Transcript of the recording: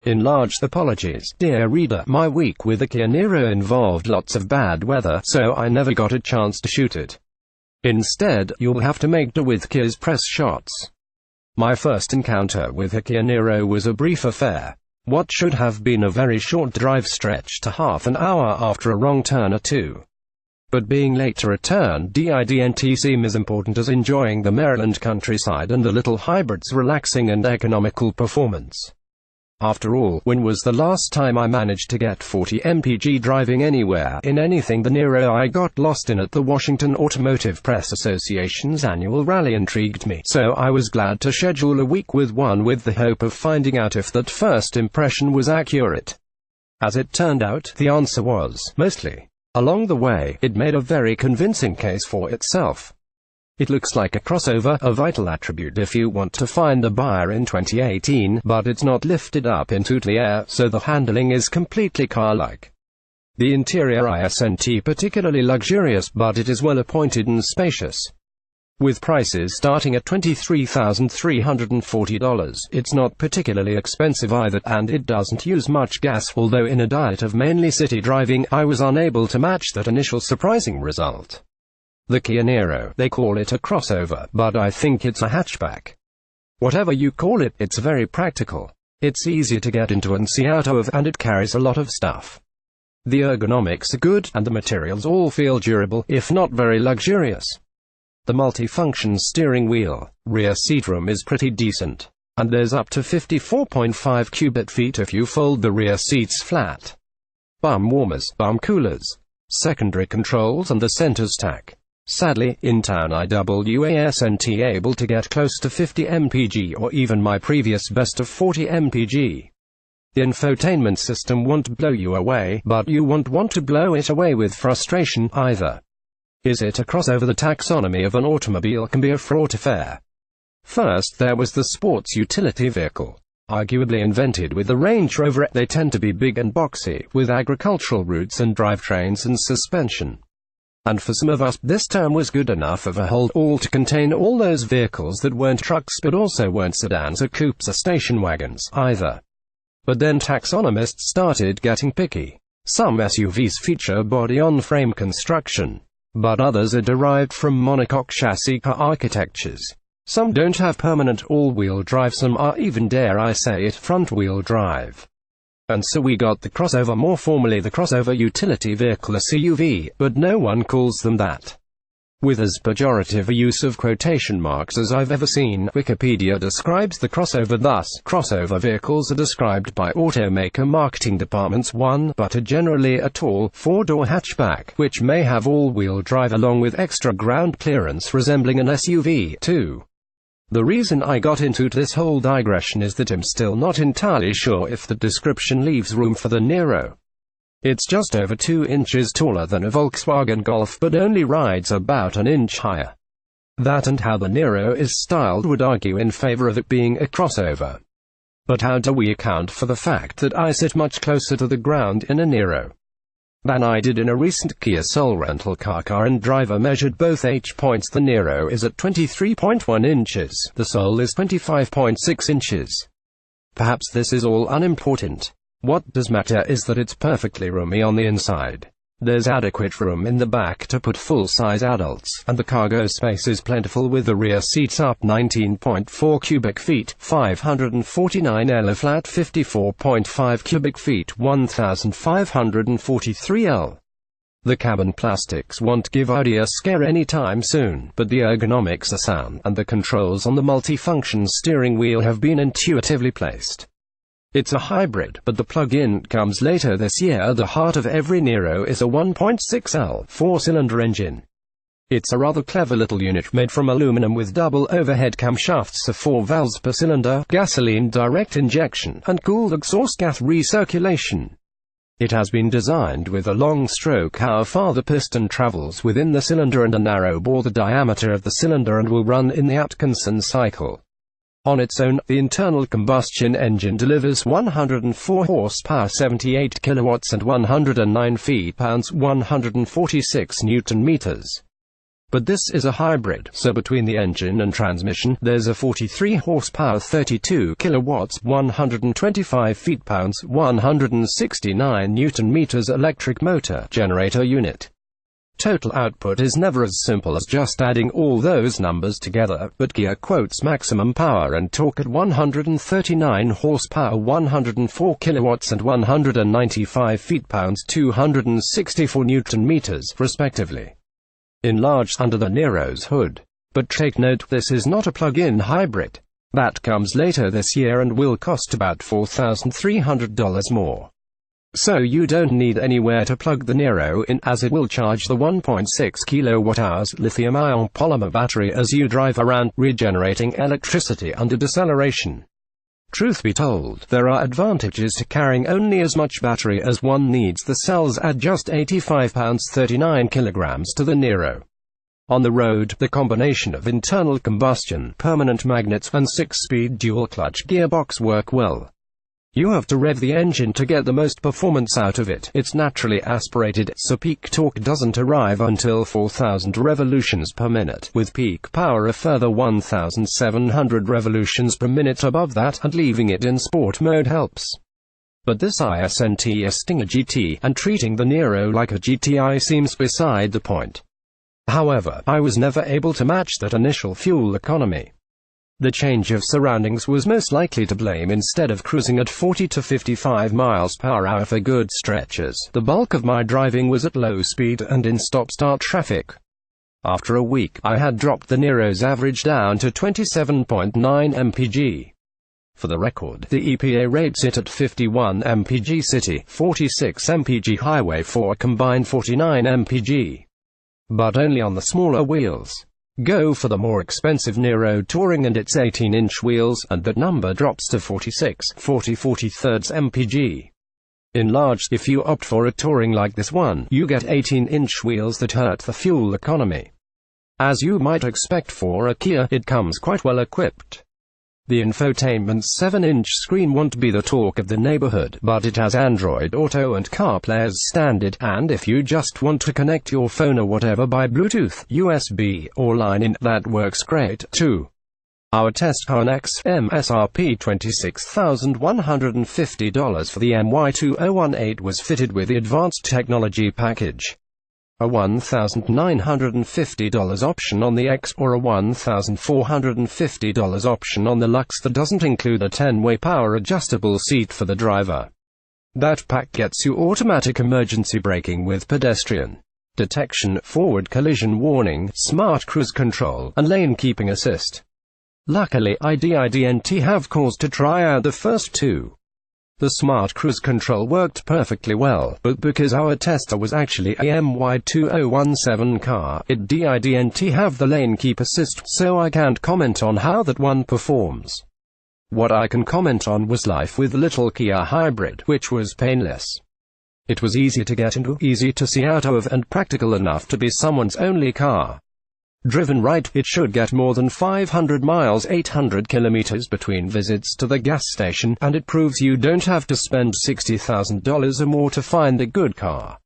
Enlarged apologies. Dear reader, my week with the Kia Niro involved lots of bad weather, so I never got a chance to shoot it. Instead, you'll have to make do with Kia's press shots. My first encounter with a Kia Niro was a brief affair. What should have been a very short drive stretched to half an hour after a wrong turn or two. But being late to return didn't seem as important as enjoying the Maryland countryside and the little hybrid's relaxing and economical performance. After all, when was the last time I managed to get 40 mpg driving anywhere in anything the Niro I got lost in at the Washington Automotive Press Association's annual rally intrigued me, so I was glad to schedule a week with one with the hope of finding out if that first impression was accurate. As it turned out, the answer was, mostly. Along the way, it made a very convincing case for itself. It looks like a crossover, a vital attribute if you want to find a buyer in 2018, but it's not lifted up into the air, so the handling is completely car-like. The interior isn't particularly luxurious, but it is well appointed and spacious. With prices starting at $23,340, it's not particularly expensive either, and it doesn't use much gas, although in a diet of mainly city driving, I was unable to match that initial surprising result. The Kia Niro, they call it a crossover, but I think it's a hatchback. Whatever you call it, it's very practical. It's easy to get into and see out of, and it carries a lot of stuff. The ergonomics are good, and the materials all feel durable, if not very luxurious. The multi-function steering wheel, rear seat room is pretty decent, and there's up to 54.5 cubic feet if you fold the rear seats flat. Bum warmers, bum coolers, secondary controls and the center stack. Sadly, in town I wasn't able to get close to 50 mpg or even my previous best of 40 mpg. The infotainment system won't blow you away, but you won't want to blow it away with frustration, either. Is it a crossover? The taxonomy of an automobile can be a fraught affair. First there was the sports utility vehicle, arguably invented with the Range Rover. They tend to be big and boxy, with agricultural roots and drivetrains and suspension. And for some of us, this term was good enough of a hold-all to contain all those vehicles that weren't trucks but also weren't sedans or coupes or station wagons, either. But then taxonomists started getting picky. Some SUVs feature body-on-frame construction, but others are derived from monocoque chassis car architectures. Some don't have permanent all-wheel drive, some are even, dare I say it, front-wheel drive. And so we got the crossover, more formally the crossover utility vehicle, a CUV, but no one calls them that. With as pejorative a use of quotation marks as I've ever seen, Wikipedia describes the crossover thus: crossover vehicles are described by automaker marketing departments 1, but are generally a tall, four-door hatchback, which may have all-wheel drive along with extra ground clearance resembling an SUV 2. The reason I got into this whole digression is that I'm still not entirely sure if the description leaves room for the Niro. It's just over 2 inches taller than a Volkswagen Golf, but only rides about an inch higher. That and how the Niro is styled would argue in favor of it being a crossover. But how do we account for the fact that I sit much closer to the ground in a Niro than I did in a recent Kia Soul rental car and driver measured both H-points? The Niro is at 23.1 inches, the Soul is 25.6 inches. Perhaps this is all unimportant. What does matter is that it's perfectly roomy on the inside. There's adequate room in the back to put full-size adults, and the cargo space is plentiful with the rear seats up 19.4 cubic feet, 549 L, flat 54.5 cubic feet, 1543 L. The cabin plastics won't give Audi a scare anytime soon, but the ergonomics are sound, and the controls on the multi-function steering wheel have been intuitively placed. It's a hybrid, but the plug-in comes later this year. The heart of every Niro is a 1.6L, four-cylinder engine. It's a rather clever little unit made from aluminum with double overhead camshafts of 4 valves per cylinder, gasoline direct injection, and cooled exhaust gas recirculation. It has been designed with a long stroke how far the piston travels within the cylinder and a narrow bore the diameter of the cylinder, and will run in the Atkinson cycle. On its own, the internal combustion engine delivers 104 horsepower, 78 kilowatts and 109 feet-pounds, 146 newton-meters. But this is a hybrid, so between the engine and transmission, there's a 43 horsepower 32 kilowatts 125 feet-pounds 169 newton-meters electric motor generator unit. Total output is never as simple as just adding all those numbers together, but Kia quotes maximum power and torque at 139 horsepower 104 kilowatts and 195 feet-pounds 264 newton-meters, respectively. Enlarge under the Niro's hood. But take note, this is not a plug-in hybrid. That comes later this year and will cost about $4,300 more. So you don't need anywhere to plug the Niro in, as it will charge the 1.6 kWh lithium-ion polymer battery as you drive around, regenerating electricity under deceleration. Truth be told, there are advantages to carrying only as much battery as one needs. The cells add just 85 pounds 39 kilograms to the Niro. On the road, the combination of internal combustion, permanent magnets, and 6-speed dual-clutch gearbox work well. You have to rev the engine to get the most performance out of it. It's naturally aspirated, so peak torque doesn't arrive until 4,000 revolutions per minute, with peak power a further 1,700 revolutions per minute above that, and leaving it in sport mode helps. But this isn't a Stinger GT, and treating the Niro like a GTI seems beside the point. However, I was never able to match that initial fuel economy. The change of surroundings was most likely to blame. Instead of cruising at 40 to 55 miles per hour for good stretches, the bulk of my driving was at low speed and in stop-start traffic. After a week, I had dropped the Niro's average down to 27.9 mpg. For the record, the EPA rates it at 51 mpg city, 46 mpg highway for a combined 49 mpg. But only on the smaller wheels. Go for the more expensive Niro Touring and its 18-inch wheels, and that number drops to 46, 43 mpg. Enlarge, if you opt for a Touring like this one, you get 18-inch wheels that hurt the fuel economy. As you might expect for a Kia, it comes quite well equipped. The infotainment's 7-inch screen won't be the talk of the neighborhood, but it has Android Auto and CarPlay as standard, and if you just want to connect your phone or whatever by Bluetooth, USB, or line-in, that works great, too. Our test car next, MSRP $26,150 for the MY2018 was fitted with the Advanced Technology Package. A $1,950 option on the X, or a $1,450 option on the Lux that doesn't include a 10-way power adjustable seat for the driver. That pack gets you automatic emergency braking with pedestrian detection, forward collision warning, smart cruise control, and lane keeping assist. Luckily, I didn't have cause to try out the first two. The smart cruise control worked perfectly well, but because our tester was actually a MY2017 car, it didn't have the lane keep assist, so I can't comment on how that one performs. What I can comment on was life with little Kia hybrid, which was painless. It was easy to get into, easy to see out of, and practical enough to be someone's only car. Driven right, it should get more than 500 miles 800 kilometers between visits to the gas station, and it proves you don't have to spend $60,000 or more to find a good car.